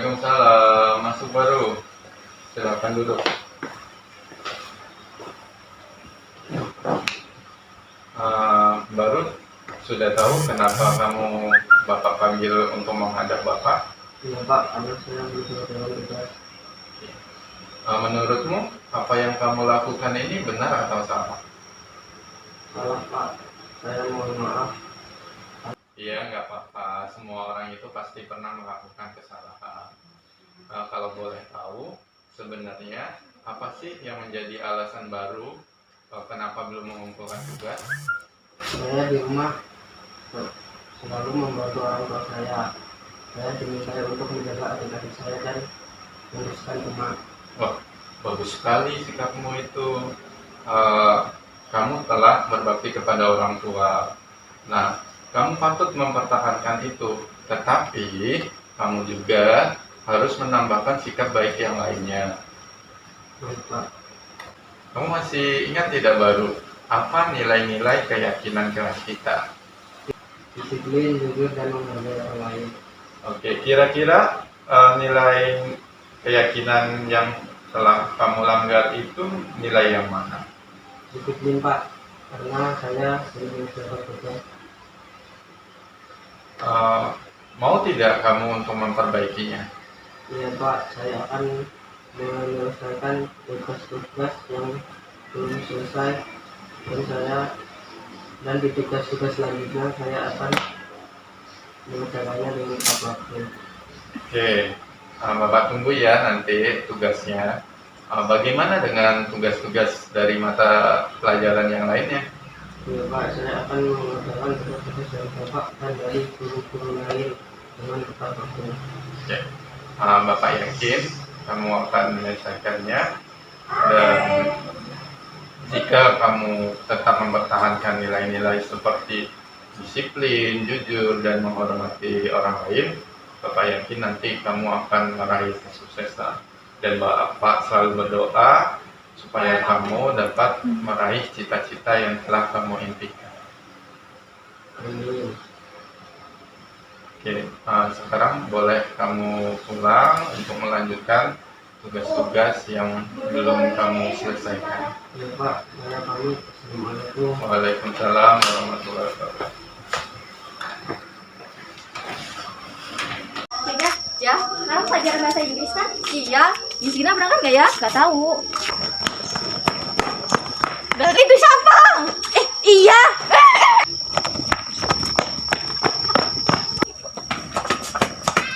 Waalaikumsalam, masuk baru. Silakan duduk. Baru sudah tahu kenapa kamu Bapak panggil untuk menghadap Bapak? Iya Pak, karena saya butuh tugas. Menurutmu apa yang kamu lakukan ini benar atau salah? Salah Pak, saya mohon maaf. Iya, nggak apa-apa. Semua orang itu pasti pernah melakukan kesalahan. Kalau boleh tahu, sebenarnya apa sih yang menjadi alasan baru kenapa belum mengumpulkan tugas? Saya di rumah selalu membantu orang tua saya. Saya diminta untuk menjaga adik-adik saya dan menguruskan rumah. Wah, bagus sekali sikapmu itu. Kamu telah berbakti kepada orang tua. Nah, kamu patut mempertahankan itu. Tetapi, kamu juga harus menambahkan sikap baik yang lainnya. Baik Pak. Kamu masih ingat tidak baru? Apa nilai-nilai keyakinan kelas kita? Disiplin, jujur, dan menghargai orang lain. Oke, kira-kira nilai keyakinan yang telah kamu langgar itu nilai yang mana? Disiplin Pak, karena saya sering bekerja. Mau tidak kamu untuk memperbaikinya? Iya Pak, saya akan menyelesaikan tugas-tugas yang belum selesai dan di tugas-tugas selanjutnya saya akan mengerjakannya dengan tepat waktu. Oke, Bapak tunggu ya nanti tugasnya. Bagaimana dengan tugas-tugas dari mata pelajaran yang lainnya? Ya Pak, saya akan mengerjakan tugas-tugas dari Bapak dan dari guru-guru lain dengan tepat waktu. Oke. Bapak yakin kamu akan menyelesaikannya, dan jika kamu tetap mempertahankan nilai-nilai seperti disiplin, jujur, dan menghormati orang lain, Bapak yakin nanti kamu akan meraih kesuksesan. Dan Bapak selalu berdoa supaya kamu dapat meraih cita-cita yang telah kamu impikan. Amin. Oke, sekarang boleh kamu pulang untuk melanjutkan tugas-tugas yang belum kamu selesaikan. Ya Pak, saya pamit. Assalamualaikum. Waalaikumsalam warahmatullahi wabarakatuh. Ya, sekarang pelajaran bahasa Inggris kan? Iya, Miss Gina berangkat nggak ya? Nggak tahu. Berarti itu siapa? Iya.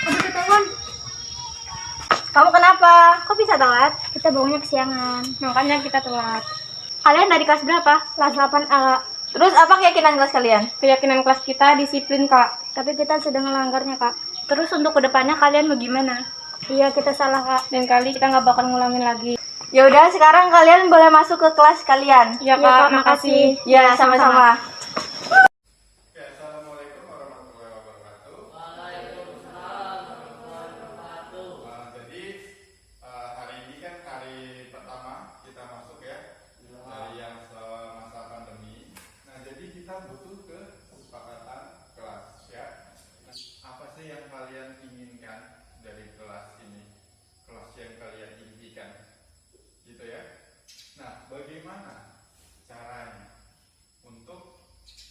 Aduh, ketahuan. Kamu kenapa? Kok bisa telat? Kita bangunnya kesiangan. Makanya kita telat. Kalian dari kelas berapa? Kelas 8A. Terus apa keyakinan kelas kalian? Keyakinan kelas kita disiplin, Kak. Tapi kita sedang melanggarnya, Kak. Terus untuk kedepannya kalian bagaimana? Iya, kita salah, Kak. Dan kali kita nggak bakal ngulangin lagi. Ya udah, sekarang kalian boleh masuk ke kelas kalian. Ya Kak, makasih. Ya, sama-sama. Oke, assalamualaikum warahmatullahi wabarakatuh. Jadi hari ini kan hari pertama kita masuk ya, dari yang semasa pandemi. Nah, jadi kita butuh kesepakatan kelas ya. Apa sih yang kalian inginkan dari kelas ini? Kelas yang kalian impikan, gitu ya. Nah, bagaimana caranya untuk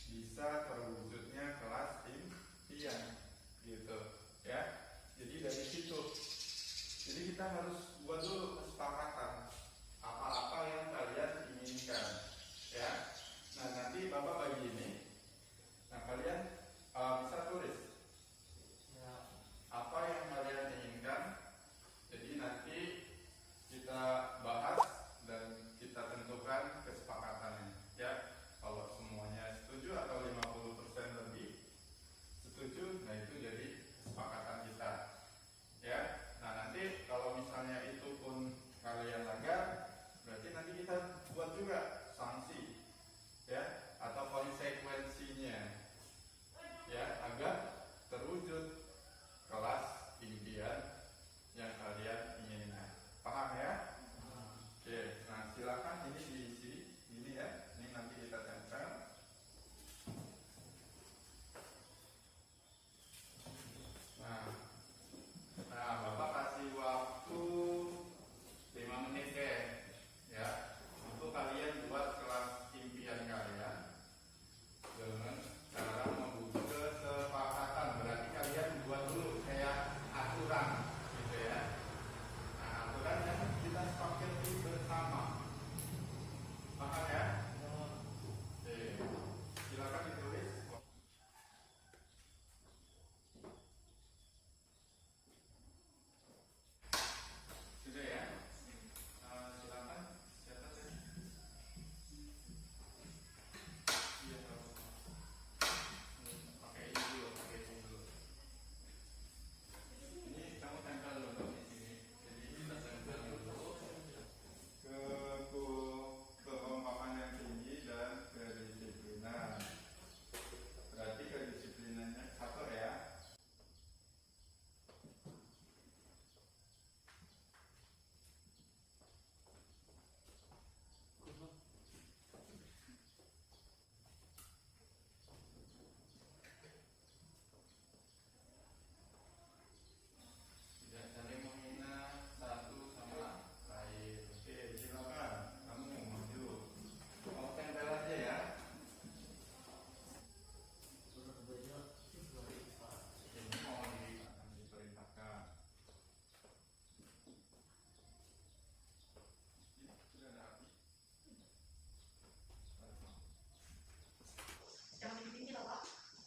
bisa terwujudnya kelas impian, gitu ya. Jadi dari situ, jadi kita harus buat dulu kesepakatan apa-apa yang kalian inginkan ya. Nah, nanti Bapak bagi ini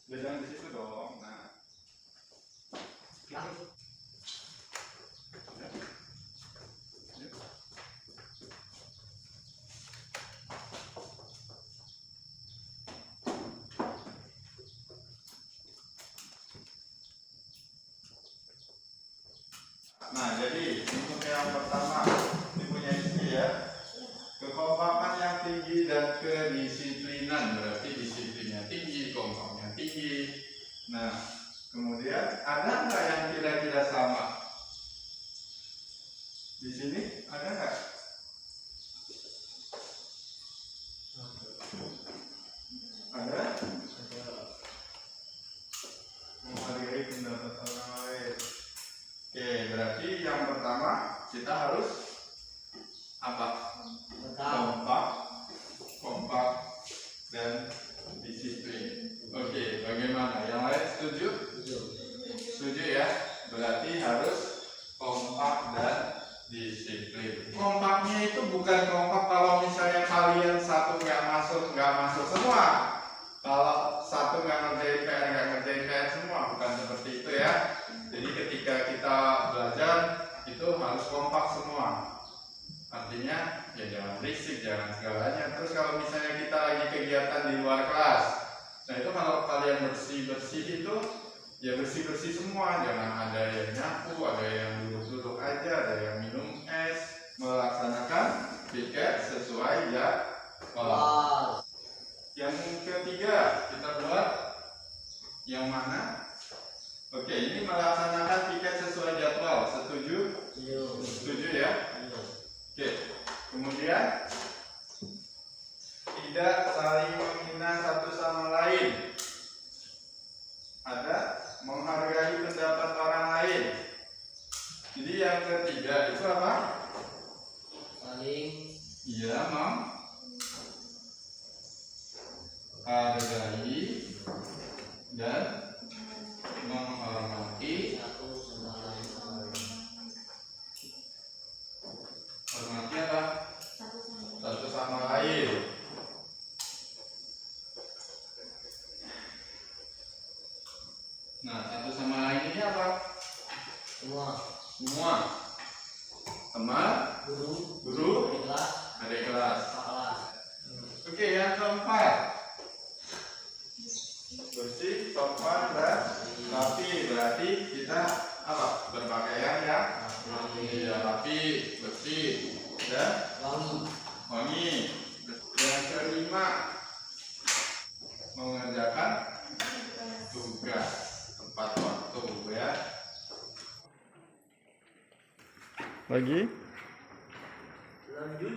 Ya, jangan di situ dong. Nah. Gitu. Ya. Ya. Nah, jadi untuk yang pertama dipunya istri ya. Kekompakan yang tinggi dan kedisiplinan, berarti disiplinnya tinggi, kompaknya tinggi. Nah, kemudian ada nggak yang kira-kira sama? Di sini ada nggak? Ada? Menghargai pendapat orang lain. Oke, berarti yang pertama kita harus apa? Kompak dan disiplin. Oke, bagaimana? Yang lain setuju? Setuju ya? Berarti harus kompak dan disiplin. Kompaknya itu bukan kompak kalau misalnya kalian satu nggak masuk semua. Kalau satu nggak ngerjain PR semua, bukan seperti itu ya. Jadi ketika kita belajar itu harus kompak semua. Artinya ya jangan berisik, jangan segalanya. Terus kalau misalnya kita lagi kegiatan di luar kelas, nah itu kalau kalian bersih itu ya bersih semua. Jangan ada yang nyapu, ada yang duduk aja, ada yang minum es. Melaksanakan piket sesuai jadwal. Yang ketiga kita buat yang mana? Oke, ini melaksanakan piket sesuai jadwal. Setuju? Setuju ya? Oke, kemudian tidak saling menghina satu sama lain. Ada menghargai pendapat orang lain. Jadi yang ketiga itu apa? Iya, menghargai dan menghormati. Hormati apa? Satu sama lain. Nah, satu sama lain ini apa? Semua. Teman, guru, adik kelas. Oke, yang keempat. Bersih, sopan, dan rapi. Berarti kita apa? Berpakaian ya? Rapi, bersih, dan wangi. Yang kelima, mengerjakan tugas tepat waktu ya. Lagi? Lanjut.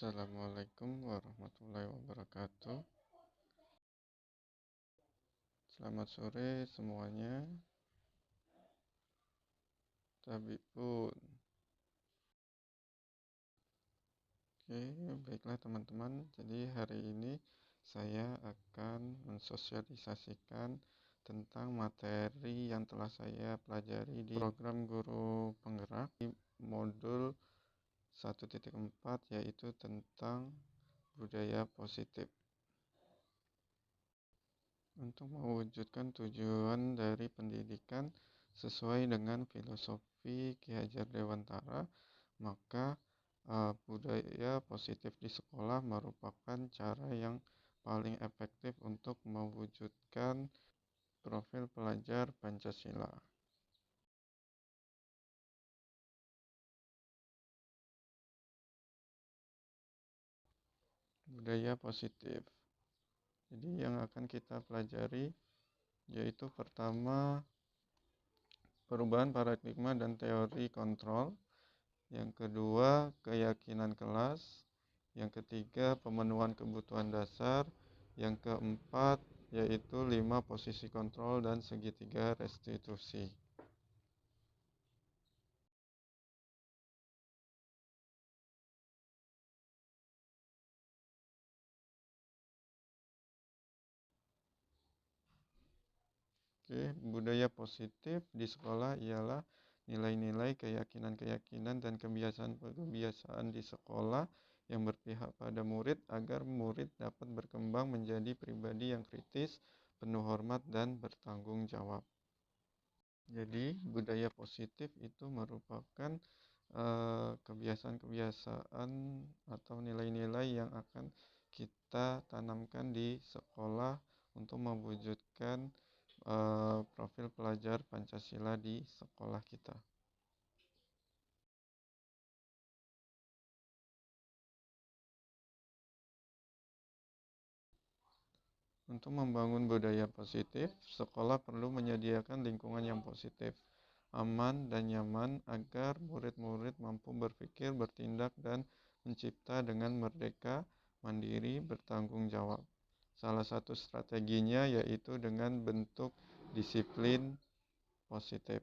Assalamualaikum warahmatullahi wabarakatuh. Selamat sore semuanya. Tabiun. Oke, baiklah teman-teman. Jadi hari ini saya akan mensosialisasikan tentang materi yang telah saya pelajari di program guru penggerak di modul 1.4, yaitu tentang budaya positif. Untuk mewujudkan tujuan dari pendidikan sesuai dengan filosofi Ki Hajar Dewantara, maka budaya positif di sekolah merupakan cara yang paling efektif untuk mewujudkan profil pelajar Pancasila. Budaya positif. Jadi yang akan kita pelajari yaitu pertama perubahan paradigma dan teori kontrol, yang kedua keyakinan kelas, yang ketiga pemenuhan kebutuhan dasar, yang keempat yaitu 5 posisi kontrol dan segitiga restitusi. Oke, budaya positif di sekolah ialah nilai-nilai, keyakinan-keyakinan, dan kebiasaan-kebiasaan di sekolah yang berpihak pada murid agar murid dapat berkembang menjadi pribadi yang kritis, penuh hormat, dan bertanggung jawab. Jadi, budaya positif itu merupakan kebiasaan-kebiasaan atau nilai-nilai yang akan kita tanamkan di sekolah untuk mewujudkan profil pelajar Pancasila di sekolah kita. Untuk membangun budaya positif, sekolah perlu menyediakan lingkungan yang positif, aman dan nyaman agar murid-murid mampu berpikir, bertindak, dan mencipta dengan merdeka, mandiri, bertanggung jawab. Salah satu strateginya yaitu dengan bentuk disiplin positif.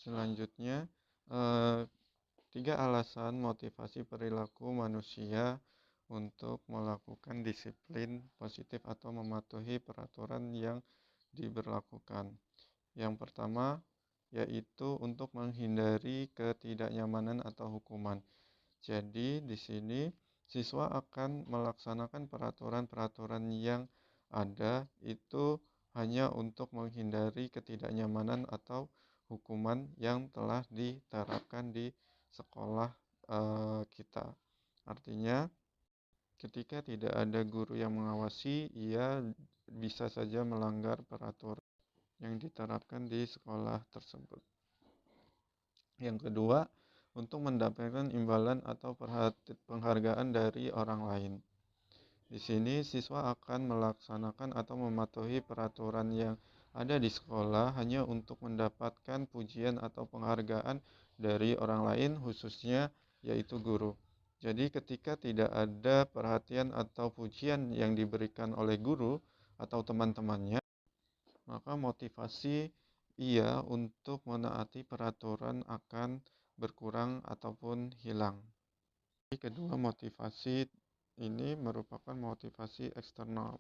Selanjutnya, 3 alasan motivasi perilaku manusia untuk melakukan disiplin positif atau mematuhi peraturan yang diberlakukan. Yang pertama, yaitu untuk menghindari ketidaknyamanan atau hukuman. Jadi, di sini siswa akan melaksanakan peraturan-peraturan yang ada itu hanya untuk menghindari ketidaknyamanan atau hukuman yang telah diterapkan di sekolah kita. Artinya, ketika tidak ada guru yang mengawasi, ia bisa saja melanggar peraturan yang diterapkan di sekolah tersebut. Yang kedua, untuk mendapatkan imbalan atau penghargaan dari orang lain. Di sini siswa akan melaksanakan atau mematuhi peraturan yang ada di sekolah hanya untuk mendapatkan pujian atau penghargaan dari orang lain, khususnya yaitu guru. Jadi ketika tidak ada perhatian atau pujian yang diberikan oleh guru atau teman-temannya, maka motivasi ia untuk menaati peraturan akan berkurang ataupun hilang. Kedua, motivasi ini merupakan motivasi eksternal.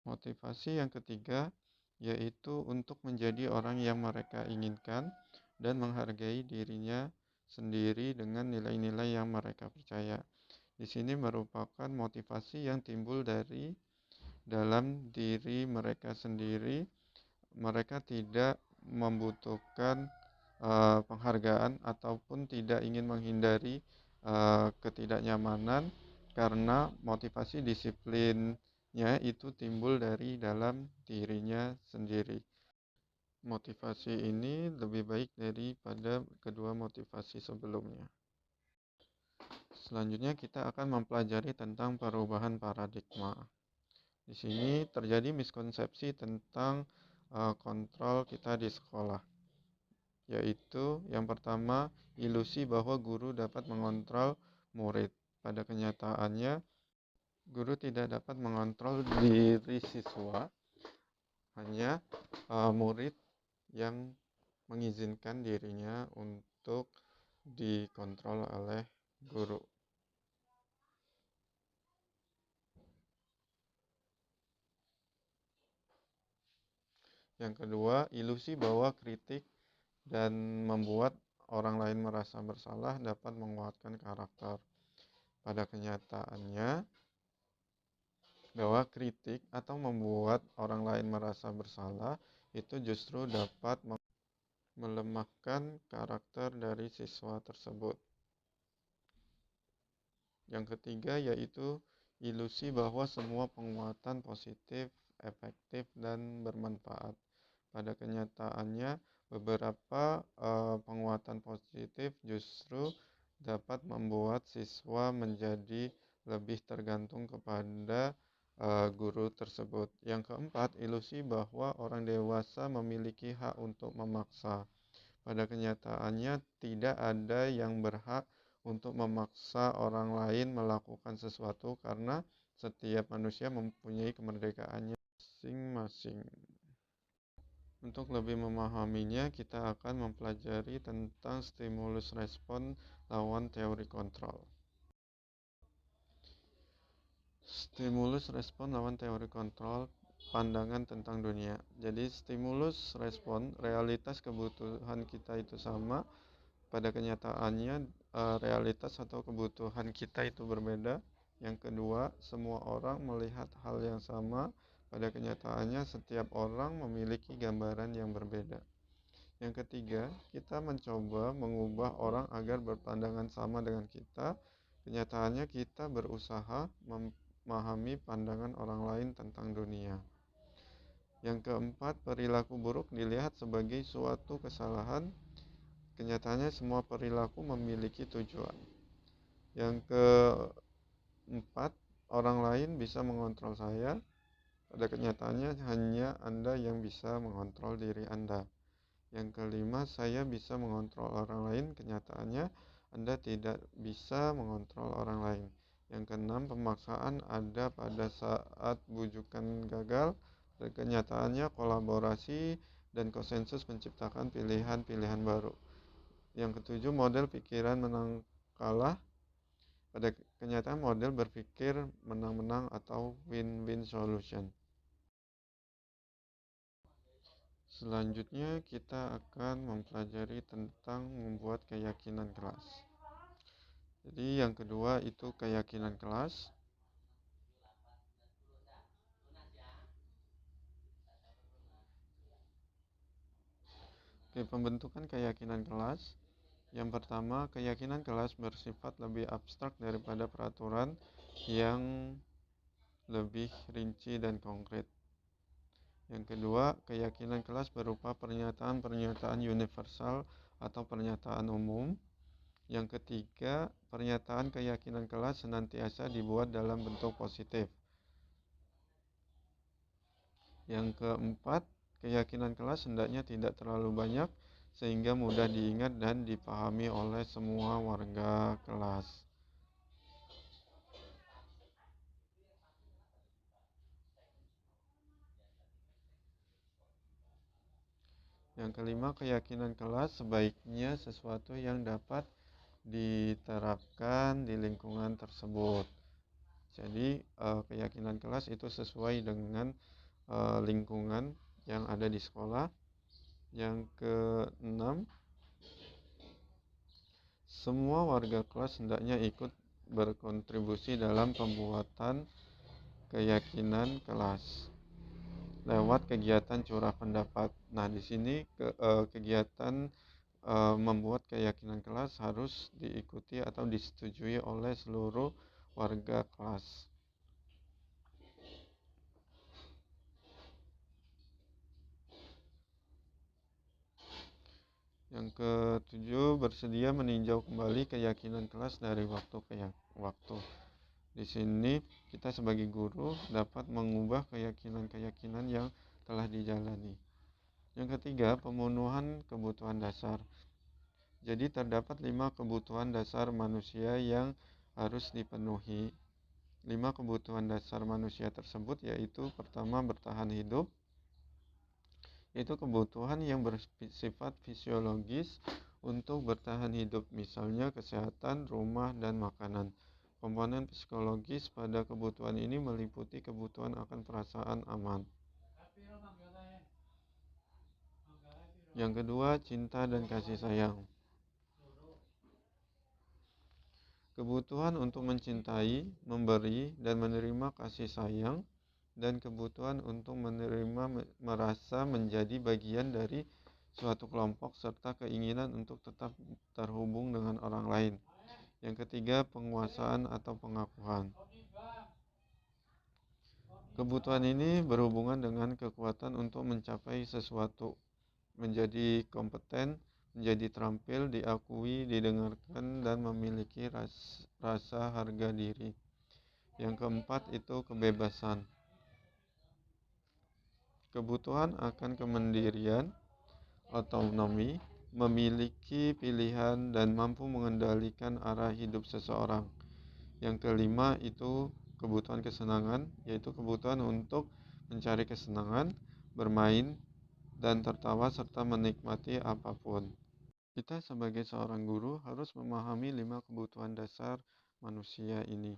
Motivasi yang ketiga yaitu untuk menjadi orang yang mereka inginkan dan menghargai dirinya sendiri dengan nilai-nilai yang mereka percaya. di sini merupakan motivasi yang timbul dari dalam diri mereka sendiri. Mereka tidak membutuhkan penghargaan ataupun tidak ingin menghindari ketidaknyamanan, karena motivasi disiplinnya itu timbul dari dalam dirinya sendiri. Motivasi ini lebih baik daripada kedua motivasi sebelumnya. Selanjutnya kita akan mempelajari tentang perubahan paradigma. Di sini terjadi miskonsepsi tentang kontrol kita di sekolah, yaitu yang pertama, ilusi bahwa guru dapat mengontrol murid. Pada kenyataannya, guru tidak dapat mengontrol diri siswa, hanya murid yang mengizinkan dirinya untuk dikontrol oleh guru. Yang kedua, ilusi bahwa kritik dan membuat orang lain merasa bersalah dapat menguatkan karakter. Pada kenyataannya, bahwa kritik atau membuat orang lain merasa bersalah itu justru dapat melemahkan karakter dari siswa tersebut. Yang ketiga yaitu ilusi bahwa semua penguatan positif, efektif, dan bermanfaat. Pada kenyataannya, beberapa penguatan positif justru dapat membuat siswa menjadi lebih tergantung kepada guru tersebut. Yang keempat, ilusi bahwa orang dewasa memiliki hak untuk memaksa. Pada kenyataannya, tidak ada yang berhak untuk memaksa orang lain melakukan sesuatu, karena setiap manusia mempunyai kemerdekaannya masing-masing. Untuk lebih memahaminya, kita akan mempelajari tentang stimulus respon lawan teori kontrol. Stimulus respon lawan teori kontrol, pandangan tentang dunia. Jadi stimulus respon, realitas kebutuhan kita itu sama. Pada kenyataannya realitas atau kebutuhan kita itu berbeda. Yang kedua, semua orang melihat hal yang sama. Pada kenyataannya setiap orang memiliki gambaran yang berbeda. Yang ketiga, kita mencoba mengubah orang agar berpandangan sama dengan kita. Kenyataannya kita berusaha memahami pandangan orang lain tentang dunia. Yang keempat, perilaku buruk dilihat sebagai suatu kesalahan. Kenyataannya semua perilaku memiliki tujuan. Yang keempat, orang lain bisa mengontrol saya. Pada kenyataannya hanya Anda yang bisa mengontrol diri Anda. Yang kelima, saya bisa mengontrol orang lain. Kenyataannya Anda tidak bisa mengontrol orang lain. Yang keenam, pemaksaan ada pada saat bujukan gagal. Dan kenyataannya kolaborasi dan konsensus menciptakan pilihan-pilihan baru. Yang ketujuh, model pikiran menang kalah. Pada kenyataan model berpikir menang-menang atau win-win solution. Selanjutnya kita akan mempelajari tentang membuat keyakinan kelas. Jadi yang kedua itu keyakinan kelas. Oke, pembentukan keyakinan kelas. Yang pertama, keyakinan kelas bersifat lebih abstrak daripada peraturan yang lebih rinci dan konkret. Yang kedua, keyakinan kelas berupa pernyataan-pernyataan universal atau pernyataan umum. Yang ketiga, pernyataan keyakinan kelas senantiasa dibuat dalam bentuk positif. Yang keempat, keyakinan kelas hendaknya tidak terlalu banyak sehingga mudah diingat dan dipahami oleh semua warga kelas. Yang kelima, keyakinan kelas sebaiknya sesuatu yang dapat diterapkan di lingkungan tersebut. Jadi keyakinan kelas itu sesuai dengan lingkungan yang ada di sekolah. Yang keenam, semua warga kelas hendaknya ikut berkontribusi dalam pembuatan keyakinan kelas lewat kegiatan curah pendapat. Nah, di sini kegiatan membuat keyakinan kelas harus diikuti atau disetujui oleh seluruh warga kelas. Yang ketujuh, bersedia meninjau kembali keyakinan kelas dari waktu ke waktu. Di sini kita sebagai guru dapat mengubah keyakinan-keyakinan yang telah dijalani. Yang ketiga, pemenuhan kebutuhan dasar. Jadi terdapat 5 kebutuhan dasar manusia yang harus dipenuhi. 5 kebutuhan dasar manusia tersebut yaitu pertama, bertahan hidup, yaitu kebutuhan yang bersifat fisiologis untuk bertahan hidup, misalnya kesehatan, rumah, dan makanan. Komponen psikologis pada kebutuhan ini meliputi kebutuhan akan perasaan aman. Yang kedua, cinta dan kasih sayang. Kebutuhan untuk mencintai, memberi, dan menerima kasih sayang, dan kebutuhan untuk menerima merasa menjadi bagian dari suatu kelompok serta keinginan untuk tetap terhubung dengan orang lain. Yang ketiga, penguasaan atau pengakuan. Kebutuhan ini berhubungan dengan kekuatan untuk mencapai sesuatu, menjadi kompeten, menjadi terampil, diakui, didengarkan, dan memiliki rasa harga diri. Yang keempat itu kebebasan. Kebutuhan akan kemandirian, otonomi, memiliki pilihan, dan mampu mengendalikan arah hidup seseorang. Yang kelima itu kebutuhan kesenangan, yaitu kebutuhan untuk mencari kesenangan, bermain, dan tertawa serta menikmati apapun. Kita sebagai seorang guru harus memahami 5 kebutuhan dasar manusia ini.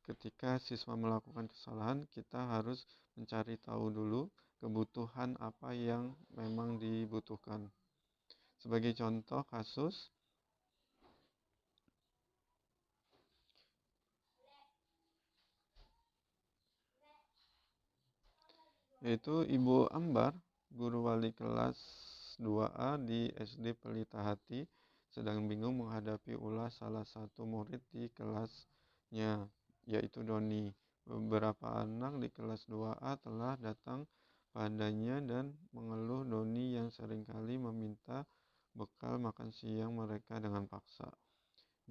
Ketika siswa melakukan kesalahan, kita harus mencari tahu dulu kebutuhan apa yang memang dibutuhkan. Sebagai contoh kasus, yaitu Ibu Ambar, guru wali kelas 2A di SD Pelita Hati, sedang bingung menghadapi ulah salah satu murid di kelasnya, yaitu Doni. Beberapa anak di kelas 2A telah datang padanya dan mengeluh Doni yang seringkali meminta bekal makan siang mereka dengan paksa.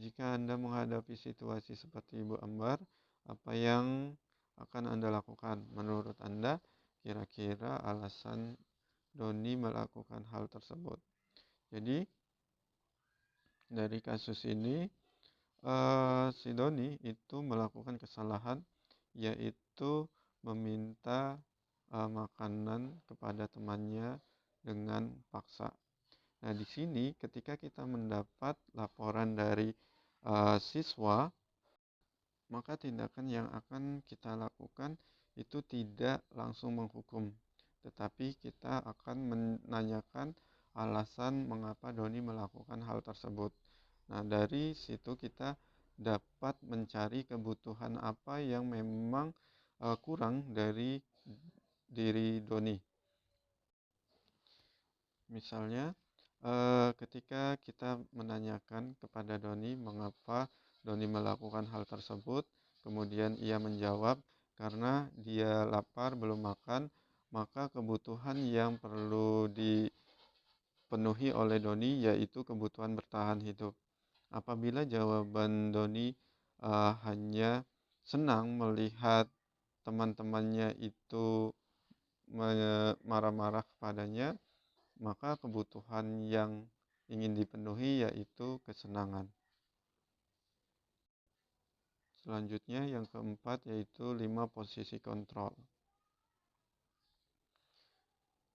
Jika Anda menghadapi situasi seperti Ibu Ambar, apa yang akan Anda lakukan? Menurut Anda, kira-kira alasan Doni melakukan hal tersebut. Jadi dari kasus ini si Doni itu melakukan kesalahan, yaitu meminta makanan kepada temannya dengan paksa. Nah, di sini ketika kita mendapat laporan dari siswa, maka tindakan yang akan kita lakukan itu tidak langsung menghukum, tetapi kita akan menanyakan alasan mengapa Doni melakukan hal tersebut. Nah, dari situ kita dapat mencari kebutuhan apa yang memang kurang dari diri Doni. Misalnya, ketika kita menanyakan kepada Doni mengapa Doni melakukan hal tersebut, kemudian ia menjawab karena dia lapar belum makan, maka kebutuhan yang perlu dipenuhi oleh Doni yaitu kebutuhan bertahan hidup. Apabila jawaban Doni hanya senang melihat teman-temannya itu marah-marah kepadanya, maka kebutuhan yang ingin dipenuhi yaitu kesenangan. Selanjutnya yang keempat yaitu 5 posisi kontrol.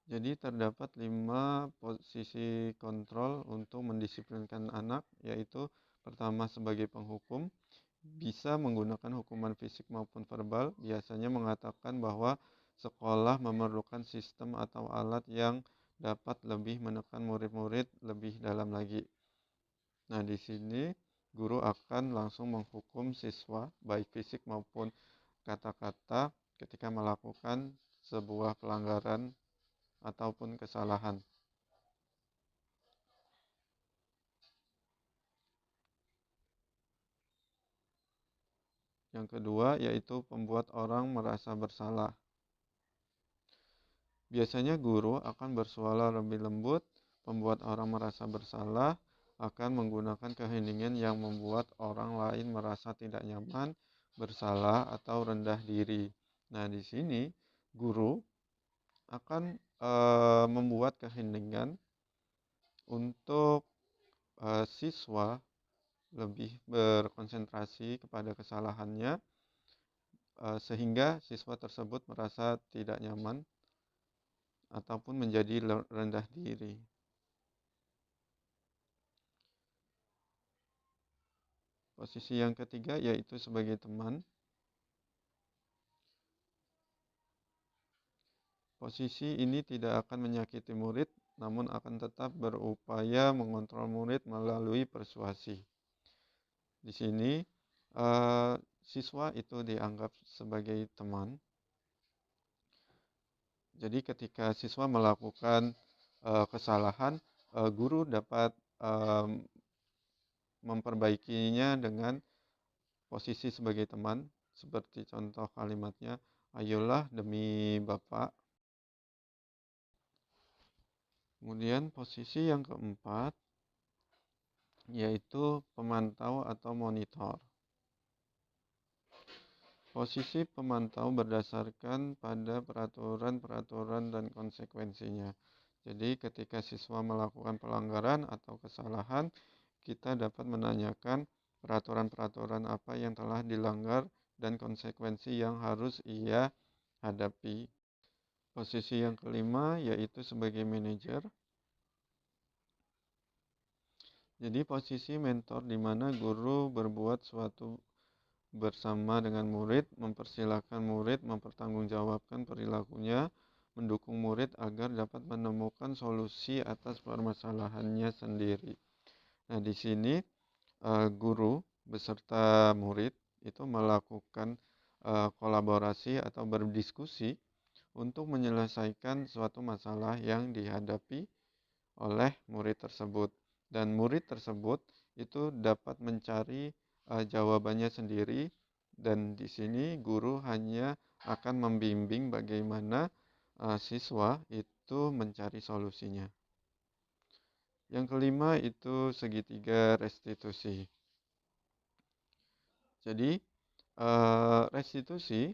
Jadi terdapat 5 posisi kontrol untuk mendisiplinkan anak, yaitu pertama sebagai penghukum, bisa menggunakan hukuman fisik maupun verbal, biasanya mengatakan bahwa sekolah memerlukan sistem atau alat yang dapat lebih menekan murid-murid lebih dalam lagi. Nah, di sini guru akan langsung menghukum siswa baik fisik maupun kata-kata ketika melakukan sebuah pelanggaran ataupun kesalahan. Yang kedua yaitu membuat orang merasa bersalah. Biasanya guru akan bersuara lebih lembut, membuat orang merasa bersalah, akan menggunakan keheningan yang membuat orang lain merasa tidak nyaman, bersalah, atau rendah diri. Nah, di sini guru akan membuat keheningan untuk siswa lebih berkonsentrasi kepada kesalahannya, sehingga siswa tersebut merasa tidak nyaman ataupun menjadi rendah diri. Posisi yang ketiga yaitu sebagai teman. Posisi ini tidak akan menyakiti murid, namun akan tetap berupaya mengontrol murid melalui persuasi. Di sini siswa itu dianggap sebagai teman. Jadi ketika siswa melakukan kesalahan, guru dapat memperbaikinya dengan posisi sebagai teman, seperti contoh kalimatnya, ayolah demi Bapak. Kemudian posisi yang keempat, yaitu pemantau atau monitor. Posisi pemantau berdasarkan pada peraturan-peraturan dan konsekuensinya. Jadi ketika siswa melakukan pelanggaran atau kesalahan, kita dapat menanyakan peraturan-peraturan apa yang telah dilanggar dan konsekuensi yang harus ia hadapi. Posisi yang kelima yaitu sebagai manajer. Jadi posisi mentor di mana guru berbuat suatu bersama dengan murid, mempersilahkan murid mempertanggungjawabkan perilakunya, mendukung murid agar dapat menemukan solusi atas permasalahannya sendiri. Nah, di sini guru beserta murid itu melakukan kolaborasi atau berdiskusi untuk menyelesaikan suatu masalah yang dihadapi oleh murid tersebut. Dan murid tersebut itu dapat mencari jawabannya sendiri, dan di sini guru hanya akan membimbing bagaimana siswa itu mencari solusinya. Yang kelima itu segitiga restitusi. Jadi restitusi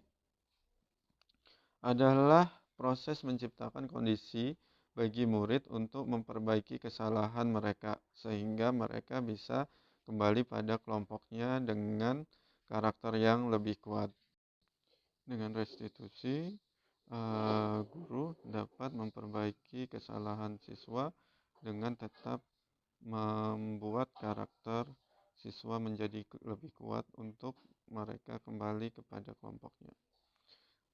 adalah proses menciptakan kondisi bagi murid untuk memperbaiki kesalahan mereka sehingga mereka bisa kembali pada kelompoknya dengan karakter yang lebih kuat. Dengan restitusi, guru dapat memperbaiki kesalahan siswa dengan tetap membuat karakter siswa menjadi lebih kuat untuk mereka kembali kepada kelompoknya.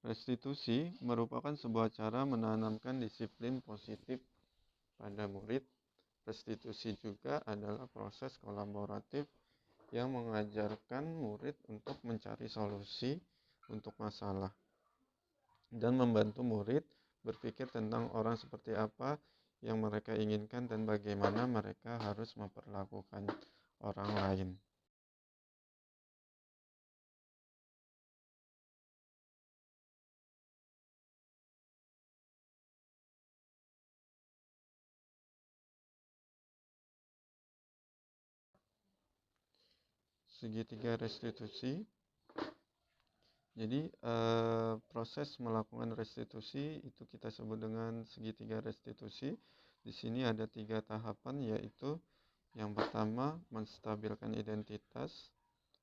Restitusi merupakan sebuah cara menanamkan disiplin positif pada murid. Restitusi juga adalah proses kolaboratif yang mengajarkan murid untuk mencari solusi untuk masalah dan membantu murid berpikir tentang orang seperti apa yang mereka inginkan dan bagaimana mereka harus memperlakukan orang lain. Segitiga restitusi. Jadi proses melakukan restitusi itu kita sebut dengan segitiga restitusi. Di sini ada 3 tahapan, yaitu yang pertama menstabilkan identitas,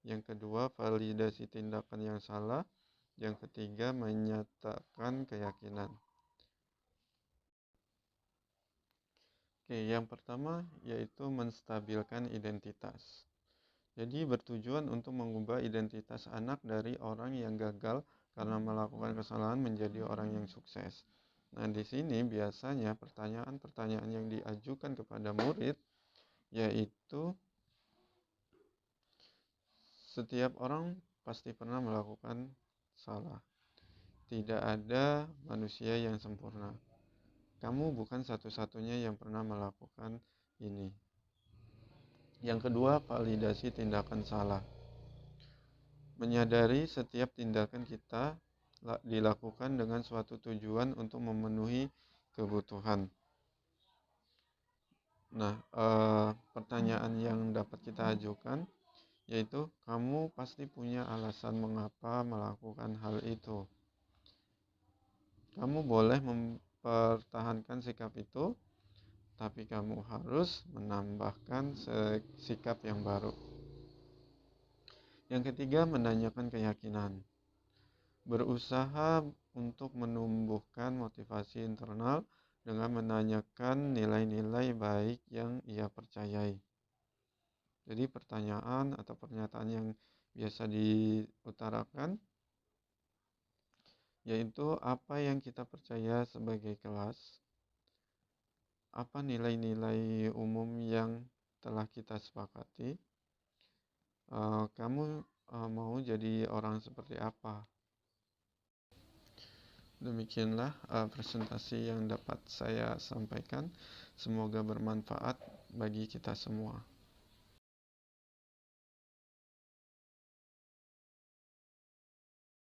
yang kedua validasi tindakan yang salah, yang ketiga menyatakan keyakinan. Oke, yang pertama yaitu menstabilkan identitas. Jadi bertujuan untuk mengubah identitas anak dari orang yang gagal karena melakukan kesalahan menjadi orang yang sukses. Nah, di sini biasanya pertanyaan-pertanyaan yang diajukan kepada murid yaitu Setiap orang pasti pernah melakukan salah. Tidak ada manusia yang sempurna. Kamu bukan satu-satunya yang pernah melakukan ini. Yang kedua, validasi tindakan salah. Menyadari setiap tindakan kita dilakukan dengan suatu tujuan untuk memenuhi kebutuhan. Nah, pertanyaan yang dapat kita ajukan yaitu, kamu pasti punya alasan mengapa melakukan hal itu. Kamu boleh mempertahankan sikap itu, tapi kamu harus menambahkan sikap yang baru. Yang ketiga, menanyakan keyakinan. Berusaha untuk menumbuhkan motivasi internal dengan menanyakan nilai-nilai baik yang ia percayai. Jadi pertanyaan atau pernyataan yang biasa diutarakan yaitu, apa yang kita percaya sebagai kelas? Apa nilai-nilai umum yang telah kita sepakati? Kamu mau jadi orang seperti apa? Demikianlah presentasi yang dapat saya sampaikan. Semoga bermanfaat bagi kita semua.